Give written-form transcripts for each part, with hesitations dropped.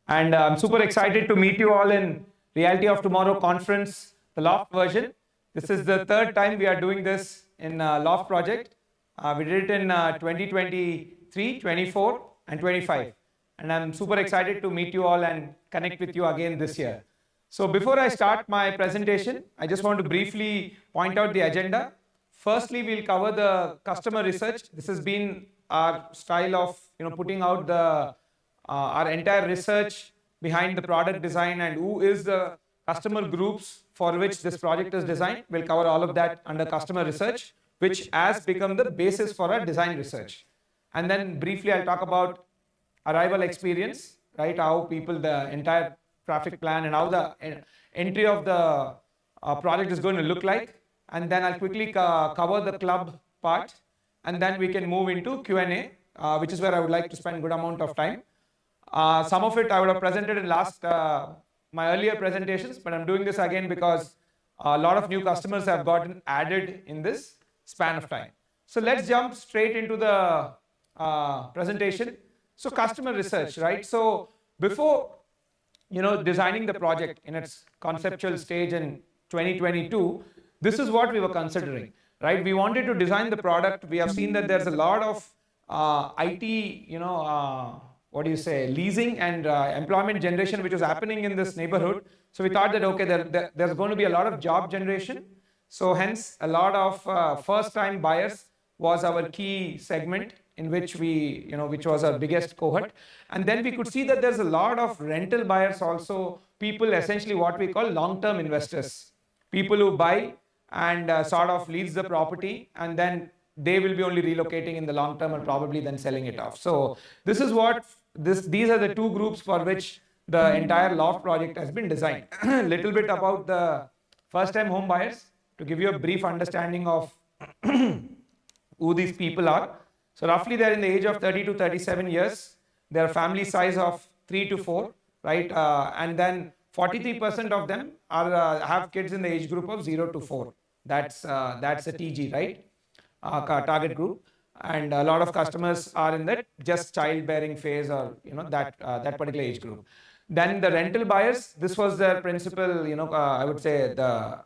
And I'm super excited to meet you all in Reality of Tomorrow conference, the Loft version. This is the third time we are doing this in Loft project. We did it in 2023, 24, and 25. And I'm super excited to meet you all and connect with you again this year. So before I start my presentation, I just want to briefly point out the agenda. Firstly, we'll cover the customer research. This has been our style of putting out our entire research behind the product design and who is the customer groups for which this project is designed. We'll cover all of that under customer research, which has become the basis for our design research. And then briefly, I'll talk about arrival experience, right? How people, the entire traffic plan and how the entry of the project is going to look like. And then I'll quickly cover the club part. And then we can move into Q&A, which is where I would like to spend a good amount of time. Some of it I would have presented in my earlier presentations, but I'm doing this again because a lot of new customers have gotten added in this span of time. So let's jump straight into the presentation. So customer research, right? So before designing the project in its conceptual stage in 2022, this is what we were considering, right? We wanted to design the product. We have seen that there's a lot of IT, leasing and employment generation, which was happening in this neighborhood. So we thought that, okay, there's going to be a lot of job generation. So hence, a lot of first-time buyers was our key segment in which which was our biggest cohort. And then we could see that there's a lot of rental buyers also, people essentially what we call long-term investors, people who buy and sort of lease the property and then they will be only relocating in the long term and probably then selling it off. So this is these are the two groups for which the entire Loft project has been designed. A little bit about the first-time home buyers to give you a brief understanding of who these people are. So roughly they're in the age of 30 to 37 years. Their family size of 3 to 4, right? And then 43% of them have kids in the age group of 0 to 4. That's a TG, right? Target group. And a lot of customers are in that just childbearing phase or that particular age group. Then the rental buyers, this was their principal, I would say the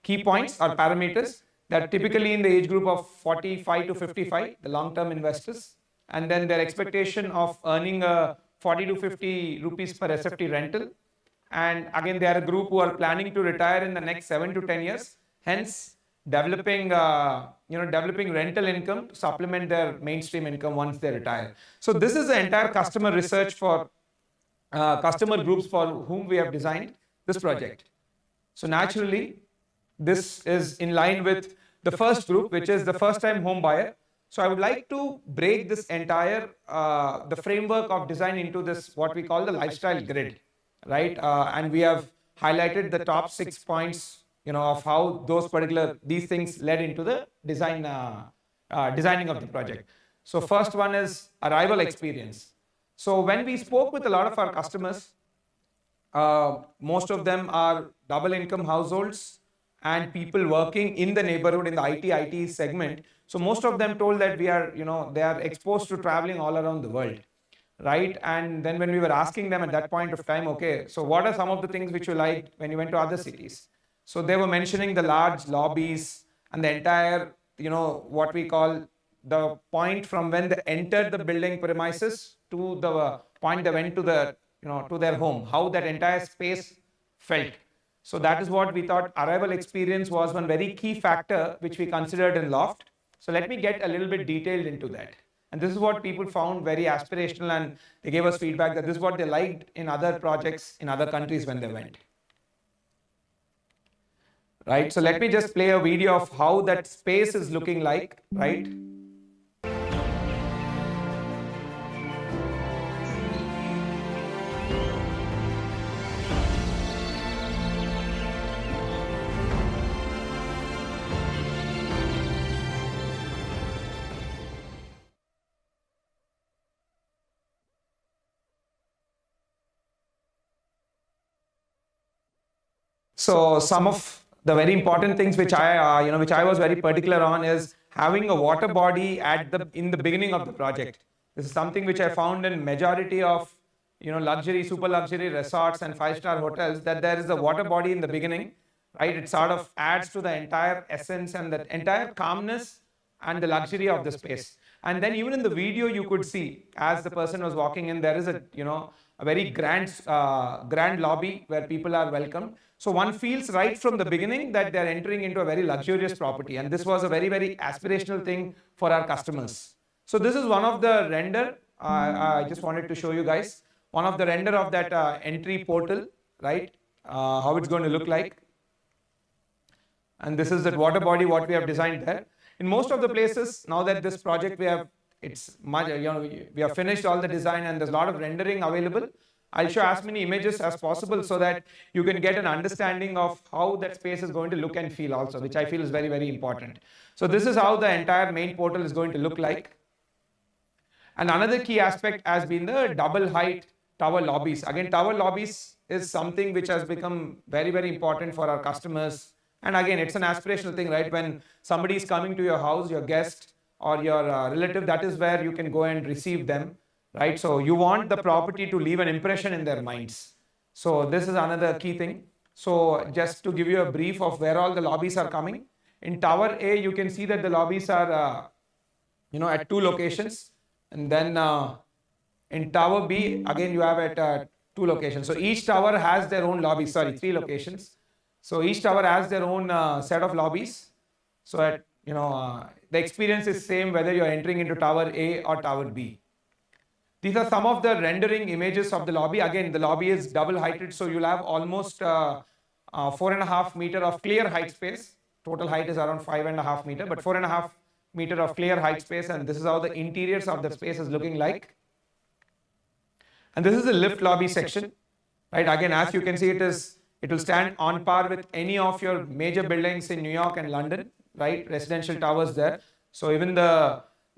key points or parameters that typically in the age group of 45 to 55, the long-term investors, and then their expectation of earning 40 to 50 rupees per SFT rental. And again, they are a group who are planning to retire in the next 7 to 10 years. Hence, developing rental income to supplement their mainstream income once they retire. So this is the entire customer research for customer groups for whom we have designed this project. So naturally, this is in line with the first group, which is the first-time home buyer. So I would like to break this entire the framework of design into this what we call the lifestyle grid, right? And we have highlighted the top 6 points, of how these things led into the designing of the project. So first one is arrival experience. So when we spoke with a lot of our customers, most of them are double income households and people working in the neighborhood in the IT segment. So most of them told that they are exposed to traveling all around the world, right? And then when we were asking them at that point of time, okay, so what are some of the things which you liked when you went to other cities? So they were mentioning the large lobbies and the entire, what we call the point from when they entered the building premises to the point they went to to their home, how that entire space felt. So that is what we thought arrival experience was one very key factor which we considered in Loft. So let me get a little bit detailed into that. And this is what people found very aspirational and they gave us feedback that this is what they liked in other projects in other countries when they went. Right, so let me just play a video of how that space is looking like, right? So some of the very important things which I was very particular on is having a water body in the beginning of the project. This is something which I found in majority of luxury, super luxury resorts and five-star hotels, that there is a water body in the beginning, right? It sort of adds to the entire essence and the entire calmness and the luxury of the space. And then even in the video, you could see as the person was walking in, there is a very grand lobby where people are welcomed. So one feels right from the beginning that they're entering into a very luxurious property. And this was a very, very aspirational thing for our customers. So this is one of the render. I just wanted to show you guys one of the render of that entry portal, right? How it's going to look like. And this is that water body, what we have designed there. In most of the places, now that this project we have, it's much, we have finished all the design and there's a lot of rendering available. I'll show as many images as possible so that you can get an understanding of how that space is going to look and feel also, which I feel is very, very important. So this is how the entire main portal is going to look like. And another key aspect has been the double height tower lobbies. Again, tower lobbies is something which has become very, very important for our customers. And again, it's an aspirational thing, right? When somebody is coming to your house, your guest or your relative, that is where you can go and receive them, right? So you want the property to leave an impression in their minds. So this is another key thing. So just to give you a brief of where all the lobbies are coming. In Tower A, you can see that the lobbies are, at 2 locations. And then in Tower B, again, you have at 2 locations. So each tower has their own lobbies, 3 locations. So each tower has their own set of lobbies. So the experience is same whether you're entering into Tower A or Tower B. These are some of the rendering images of the lobby. Again, the lobby is double heighted, so you'll have almost 4.5 meter of clear height space. Total height is around 5.5 meter, but 4.5 meter of clear height space, and this is how the interiors of the space is looking like. And this is the lift lobby section, right? Again, as you can see, it will stand on par with any of your major buildings in New York and London, right? Residential towers there. So even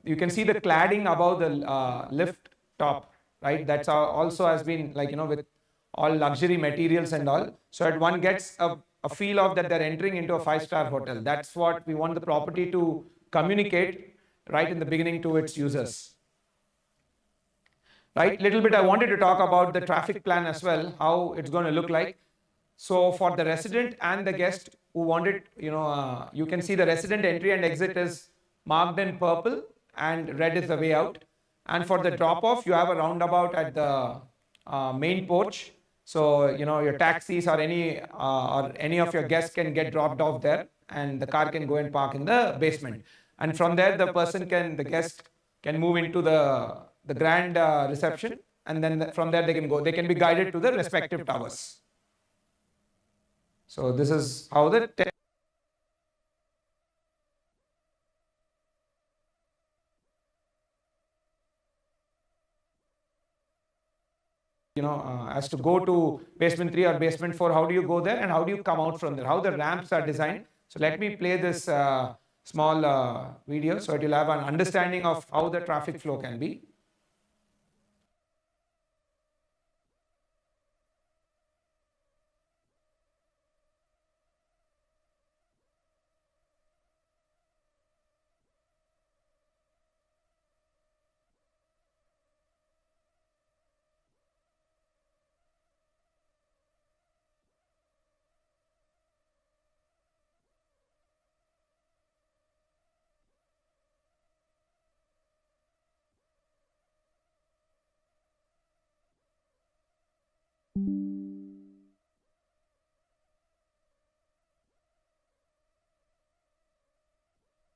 you can see the cladding above the lift top, right? That's also has been with all luxury materials and all. So that one gets a feel of that they're entering into a 5-star hotel. That's what we want the property to communicate right in the beginning to its users. Right? Little bit I wanted to talk about the traffic plan as well, how it's going to look like. So for the resident and the guest who wanted, you can see the resident entry and exit is marked in purple and red is the way out. And for the drop off, you have a roundabout at the main porch. So, your taxis or any of your guests can get dropped off there and the car can go and park in the basement. And from there, the guest can move into the grand reception, and then from there they can be guided to the respective towers. So this is how as to go to basement 3 or basement 4, how do you go there and how do you come out from there, how the ramps are designed. So let me play this small video so that you'll have an understanding of how the traffic flow can be.